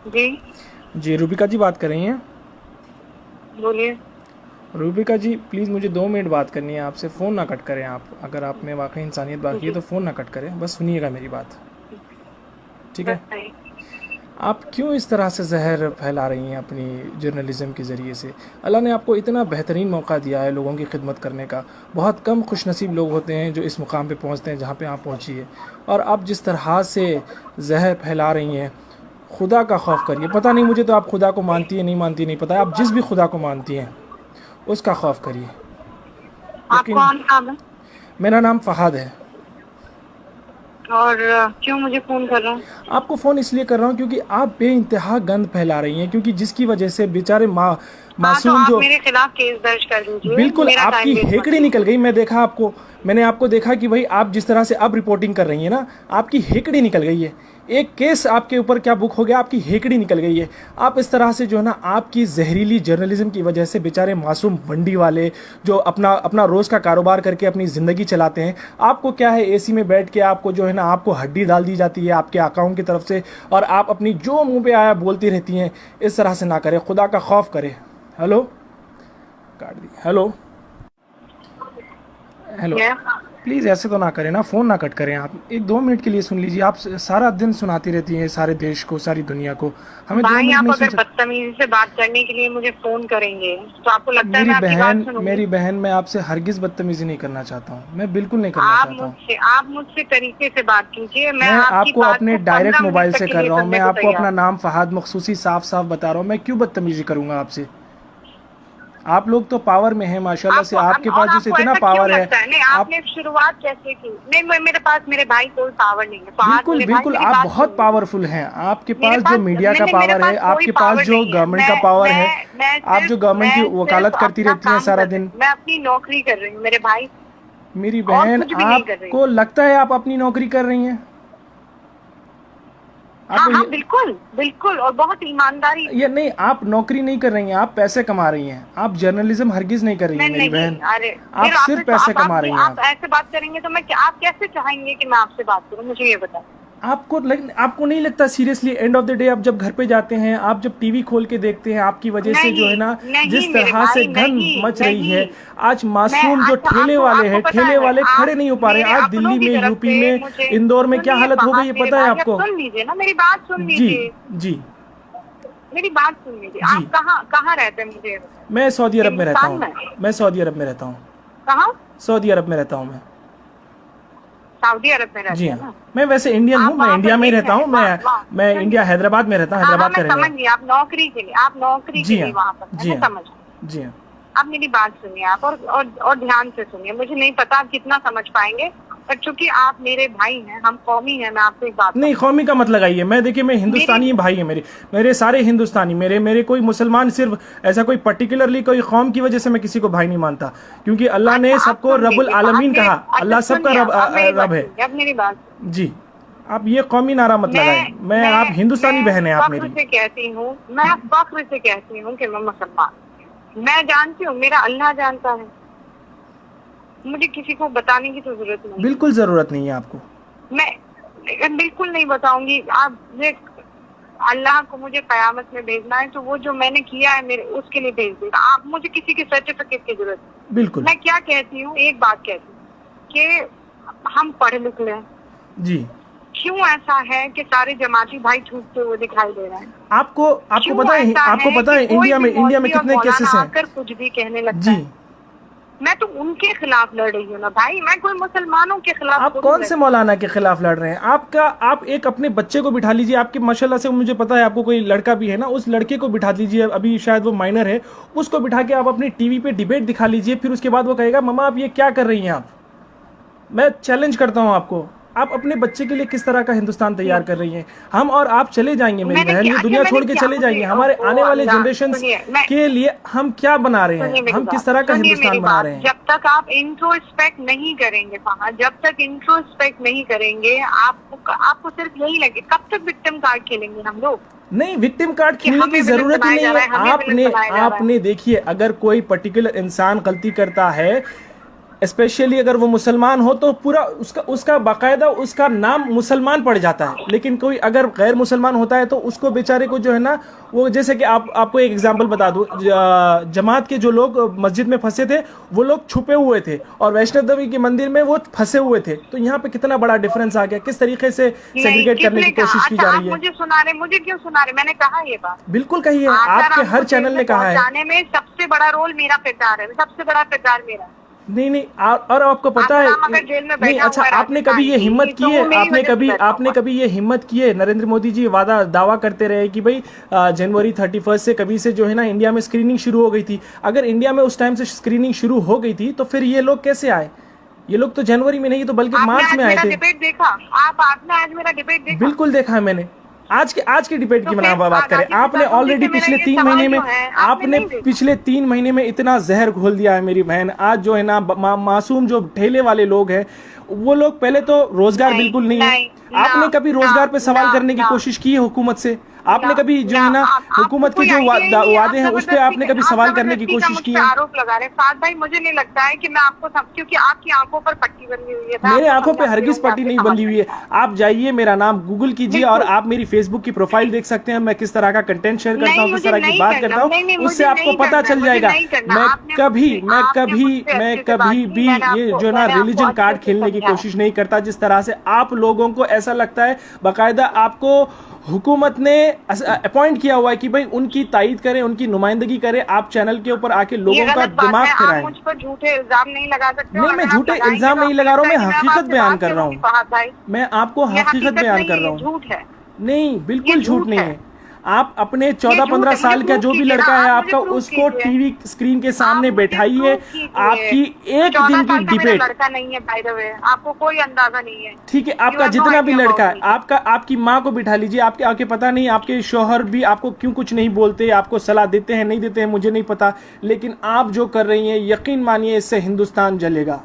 जी। जी, रूबिका जी बात कर रही हैं? बोलिए। रूबिका जी प्लीज़ मुझे 2 मिनट बात करनी है आपसे। फ़ोन ना कट करें आप। अगर आप में वाकई इंसानियत बाकी है जी। तो फ़ोन ना कट करें, बस सुनिएगा मेरी बात। ठीक है? बताइए। आप क्यों इस तरह से जहर फैला रही हैं अपनी जर्नलिज़म के ज़रिए से? अल्लाह ने आपको इतना बेहतरीन मौका दिया है लोगों की खिदमत करने का। बहुत कम खुशनसीब लोग होते हैं जो इस मुकाम पे पहुंचते हैं जहां पे आप पहुंची है। और आप जिस तरह से जहर फैला रही हैं, खुदा का खौफ करिए। पता नहीं मुझे तो आप खुदा को मानती है नहीं मानती नहीं पता है। आप जिस भी खुदा को मानती हैं उसका खौफ करिए। आप यकीन, कौन साहब हैं? मेरा नाम फ़हाद है। और क्यों मुझे फोन कर रहे हैं? आपको फ़ोन इसलिए कर रहा हूँ क्योंकि आप बेइंतहा गंद फैला रही हैं, क्योंकि जिसकी वजह से बेचारे हाँ, तो मासूम आप जो, मेरे खिलाफ केस दर्ज कर दीजिए। बिल्कुल मेरा आपकी टाइम वेस्ट मत हेकड़ी निकल कीजिए। गई। मैं देखा आपको, मैंने आपको देखा कि भाई आप जिस तरह से अब रिपोर्टिंग कर रही हैं ना, आपकी हेकड़ी निकल गई है। एक केस आपके ऊपर क्या बुक हो गया, आपकी हेकड़ी निकल गई है। आप इस तरह से जो है ना, आपकी जहरीली जर्नलिज्म की वजह से बेचारे मासूम मंडी वाले जो अपना अपना रोज़ का कारोबार करके अपनी ज़िंदगी चलाते हैं, आपको क्या है, एसी में बैठ के आपको जो है ना, आपको हड्डी डाल दी जाती है आपके अकाउंट की तरफ से, और आप अपनी जो मुंह पे आया बोलती रहती हैं। इस तरह से ना करें, खुदा का खौफ करें। हेलो, काट दी। हेलो हेलो, मैं प्लीज़ ऐसे तो ना करें ना, फ़ोन ना कट करें आप। 1-2 मिनट के लिए सुन लीजिए। आप सारा दिन सुनाती रहती हैं सारे देश को, सारी दुनिया को, हमें दो भाई, मिनट आप नहीं सुन अगर सकते? बदतमीजी से बात करने के लिए मुझे फोन करेंगे तो आपको लगता है मैं आपकी बात सुनूंगी? मेरी बहन, मैं आपसे हरगिज़ बदतमीज़ी नहीं करना चाहता हूँ। मैं बिल्कुल नहीं करना चाहता हूँ। आप मुझसे तरीके से बात कीजिए। मैं मैं आपकी आपको बात अपने को डायरेक्ट 15 मोबाइल मिनट तक से के कर लिए रहा हूँ। सुनने मैं को आपको तैयार अपना हूँ। नाम फ़हाद मखसूसी साफ साफ बता रहा हूँ। मैं क्यों बदतमीज़ी करूँगा आपसे? आप लोग तो पावर में हैं माशाल्लाह से। आपको आपके पास और जैसे आपको इतना ऐसा क्यों पावर है। लगता है? नहीं, आप आपने शुरुआत कैसे की? नहीं, मेरे पास मेरे भाई कोई पावर नहीं है। फहद बिल्कुल मेरे भाई, बिल्कुल मेरी आप बात बहुत सुनिए। पावरफुल हैं। आपके मेरे पास जो पास मीडिया का मैंने मेरे पावर पास है, कोई आपके पास पावर जो नहीं है। गवर्नमेंट का पावर है, आप जो गवर्नमेंट की मैं सिर्फ वकालत करती अपना रहती हैं काम सारा कर रही दिन। हूँ। मैं अपनी नौकरी कर रही हूँ मेरे भाई। मेरी और बहन, कुछ भी नहीं कर रही हूँ। आपको लगता है आप अपनी नौकरी कर रही हैं? हाँ आपको हाँ, बिल्कुल बिल्कुल, और बहुत ईमानदारी ये से। नहीं, आप नौकरी नहीं कर रही हैं, आप पैसे कमा रही हैं। आप जर्नलिज्म हरगिज़ नहीं कर रही हैं मैं मेरी नहीं, बहन। अरे आप फिर सिर्फ पैसे कमा रही हैं आप ऐसे बात करेंगे तो आप कैसे चाहेंगे कि मैं आपसे बात करूँ? मुझे ये बताएं। आपको नहीं लगता seriously, end of the day आप जब घर पे जाते हैं, आप जब टीवी खोल के देखते हैं, आपकी वजह से जो है नहीं ना, नहीं जिस मेरे तरह से भाई, गंद नहीं मच रही नहीं। है, आज मैं मासूम जो अच्छा, ठेले आपको वाले आपको हैं, पता ठेले है, वाले खड़े आप नहीं हो पा रहे मेरे हैं। आज अपनों दिल्ली की में, तरफ यूपी से में, मुझे इंदौर में क्या सुनिए। हालत हो गई फहद है मेरे पता है भाई, आप आपको? सुन लीजिए ना, मेरी बात सुन जी लीजिए। जी मेरी बात सुन लीजिए। जी। आप कहाँ कहाँ रहते हैं मुझे ये बताएं। मैं सऊदी अरब में रहता हिंदुस्तान हूँ। में? मैं सऊदी अरब में रहता हूँ। कहाँ? सऊदी अरब में रहता हूँ मैं। सऊदी अरब में जी रहते हैं हाँ। ना? मैं वैसे इंडियन हूँ, आप मैं वहाँ पर इंडिया में ही एक रहता हूँ। मिनट, वहाँ वहाँ मैं सुनिए। इंडिया हैदराबाद में रहता हूँ, हाँ हाँ, हैदराबाद मैं का रहने समझ वाला। गई। आप नौकरी के जी लिए हाँ वहाँ पर है, जी मैं हाँ समझ। जी हाँ। आप मेरी बात सुनिए आप, और ध्यान से सुनिए। मुझे नहीं पता आप कितना समझ पाएंगे, पर चूंकि आप मेरे भाई हैं, हम कौमी हैं, मैं आपको एक बात नहीं, समझाऊं। कौमी का मत लगाइए। मैं देखिए, मैं मेरी हिंदुस्तानी भाई है मेरे। मेरे सारे हिंदुस्तानी, मेरे मेरे कोई मुसलमान, सिर्फ ऐसा कोई पर्टिकुलरली कोई कौम की वजह से मैं किसी को भाई नहीं मानता, क्योंकि अल्लाह ने अच्छा, आप सबको सुन रब्बुल लीजिए बात आलमीन के। कहा। अच्छा अल्लाह सबका सुनिए, रब अब मेरी बात रब है। सुनिए, अब मेरी बात सुनिए। जी। आप ये कौमी नारा मत लगाएं। मैं, आप हिंदुस्तानी मैं बहन है आप फख्र मेरी। से कहती हूँ, मैं फख्र से कहती हूँ कि मैं मुसलमान। मैं जानती हूँ, मेरा अल्लाह जानता है। मुझे किसी को बताने की तो जरूरत नहीं है। बिल्कुल ज़रूरत नहीं है आपको। मैं बिल्कुल नहीं बताऊंगी। आप अल्लाह को मुझे कयामत में भेजना है तो वो जो मैंने किया है मेरे उसके लिए भेज देगा। आप मुझे किसी के सर्टिफिकेट की जरूरत नहीं। बिल्कुल। मैं क्या कहती हूँ, एक बात कहती हूँ कि हम पढ़े लिख लें। जी। क्यों ऐसा है कि सारे जमाती भाई छूटते हुए दिखाई दे रहे हैं? आपको आपको क्यों पता है, ऐसा आपको है पता कि है कोई भी इंडिया में मौलवी और कितने मौलाना केसेस हैं? आकर कुछ भी कहने लगता जी। है? मैं तो उनके खिलाफ लड़ रही हूँ ना भाई, मैं कोई मुसलमानों के खिलाफ आप थोड़ी कौन लड़ से रही मौलाना के खिलाफ लड़ रहे हैं? आप एक अपने बच्चे को बिठा लीजिए। आपके माशाल्लाह से मुझे पता है आपको कोई लड़का भी है ना, उस लड़के को बिठा लीजिए, अभी शायद वो माइनर है, उसको बिठा के आप अपनी टीवी पे डिबेट दिखा लीजिए। फिर उसके बाद वो कहेगा मम्मा आप ये क्या कर रही हैं आप। मैं चैलेंज करता हूं आपको, आप अपने बच्चे के लिए किस तरह का हिंदुस्तान तैयार हूँ। कर रही हैं। हम और आप चले जाएंगे मेरी मैंने बहन, क्या, ये अच्छा दुनिया मैंने छोड़ के क्या, चले मुझे जाएंगे। हमारे ओ आने वाले अल्लाह, जनरेशन्स सुनिए मैं, के लिए हम क्या बना रहे सुनिए हैं, मेरी हम बात, किस तरह का सुनिए मेरी हिंदुस्तान बना बात। रहे हैं। जब तक आप इंट्रोस्पेक्ट नहीं करेंगे फहद, जब तक इंट्रोस्पेक्ट नहीं करेंगे, आपको सिर्फ यही लगे। कब तक विक्टिम कार्ड खेलेंगे हम लोग? नहीं, विक्टिम कार्ड कि खेलने की हमें विलन जरूरत ही बनाया नहीं जा है। रहा है, हमें विलन बनाया जा रहा है। आपने देखिए, अगर कोई पर्टिकुलर इंसान गलती करता है, स्पेशली अगर वो मुसलमान हो तो पूरा उसका बाकायदा उसका नाम मुसलमान पड़ जाता है। लेकिन कोई अगर गैर मुसलमान होता है तो उसको बेचारे को जो है ना, वो जैसे कि आपको एक एग्जांपल बता दूं, जमात के जो लोग मस्जिद में फंसे थे वो लोग छुपे हुए थे और वैष्णव देवी के मंदिर में वो फंसे हुए थे। तो यहाँ पे कितना बड़ा डिफरेंस आ गया, किस तरीके से सेग्रीगेट करने की कोशिश की जा रही है। मुझे सुना रहे, मुझे क्यों सुना रहे? मैंने कहा ये बात बिल्कुल कही है, आपके हर चैनल ने कहा है। जाने में सबसे बड़ा रोल मेरा प्रचार है, सबसे बड़ा प्रचार मेरा। नहीं और आपको पता है नहीं, अच्छा आपने कभी ये हिम्मत की है, आपने कभी ये हिम्मत की है? नरेंद्र मोदी जी दावा करते रहे कि भाई जनवरी 31 से कभी से जो है ना इंडिया में स्क्रीनिंग शुरू हो गई थी। अगर इंडिया में उस टाइम से स्क्रीनिंग शुरू हो गई थी तो फिर ये लोग कैसे आए? ये लोग तो जनवरी में नहीं तो बल्कि मार्च में आए थे। डिबेट देखा आपने? आज मेरा डिबेट देखा? बिल्कुल देखा है मैंने। आज के डिबेट की बात करें, आपने ऑलरेडी पिछले 3 महीने में पिछले 3 महीने में इतना जहर घोल दिया है मेरी बहन। आज जो है ना मासूम जो ठेले वाले लोग हैं वो लोग, पहले तो रोजगार बिल्कुल नहीं है। आपने कभी रोजगार पे सवाल करने की कोशिश की है हुकूमत से? आपने कभी जो है ना हुकूमत के जो वादे हैं उस पे आपने कभी सवाल करने की कोशिश की है? आरोप लगा रहे साथ भाई, मुझे नहीं लगता है कि मैं आपको क्योंकि आपकी आंखों पर पट्टी बंधी हुई है। मेरे आंखों पे हरगिज पट्टी नहीं बंधी हुई है। आप जाइए, मेरा नाम गूगल कीजिए और आप मेरी फेसबुक की प्रोफाइल देख सकते हैं। मैं किस तरह का कंटेंट शेयर करता हूँ, किस तरह की बात करता हूँ, उससे आपको पता चल जाएगा। मैं कभी भी ये जो ना रिलीजन कार्ड खेलने की कोशिश नहीं करता। जिस तरह से आप लोगों को ऐसा लगता है, बाकायदा आपको हुकूमत ने अपॉइंट किया हुआ है कि भाई उनकी तायीद करें, उनकी नुमाइंदगी करें, आप चैनल के ऊपर आके लोगों का दिमाग कराएं। मुझ पर झूठे इल्जाम नहीं लगा सकते। नहीं, मैं झूठे इल्जाम नहीं लगा रहा हूँ, मैं हकीकत बयान कर रहा हूँ। मैं आपको हकीकत बयान कर रहा हूँ। झूठ है? नहीं, बिल्कुल झूठ नहीं है। आप अपने 14-15 साल का जो भी लड़का है आपका, उसको टीवी स्क्रीन के सामने बैठाइए। आपकी एक दिन की डिबेट, लड़का नहीं है बाय द वे, आपको कोई अंदाजा नहीं है। ठीक है, आपका जितना भी लड़का है, आपकी माँ को बिठा लीजिए। आपके पता नहीं आपके शौहर भी आपको क्यों कुछ नहीं बोलते, आपको सलाह देते हैं नहीं देते हैं मुझे नहीं पता, लेकिन आप जो कर रही हैं यकीन मानिए इससे हिंदुस्तान जलेगा।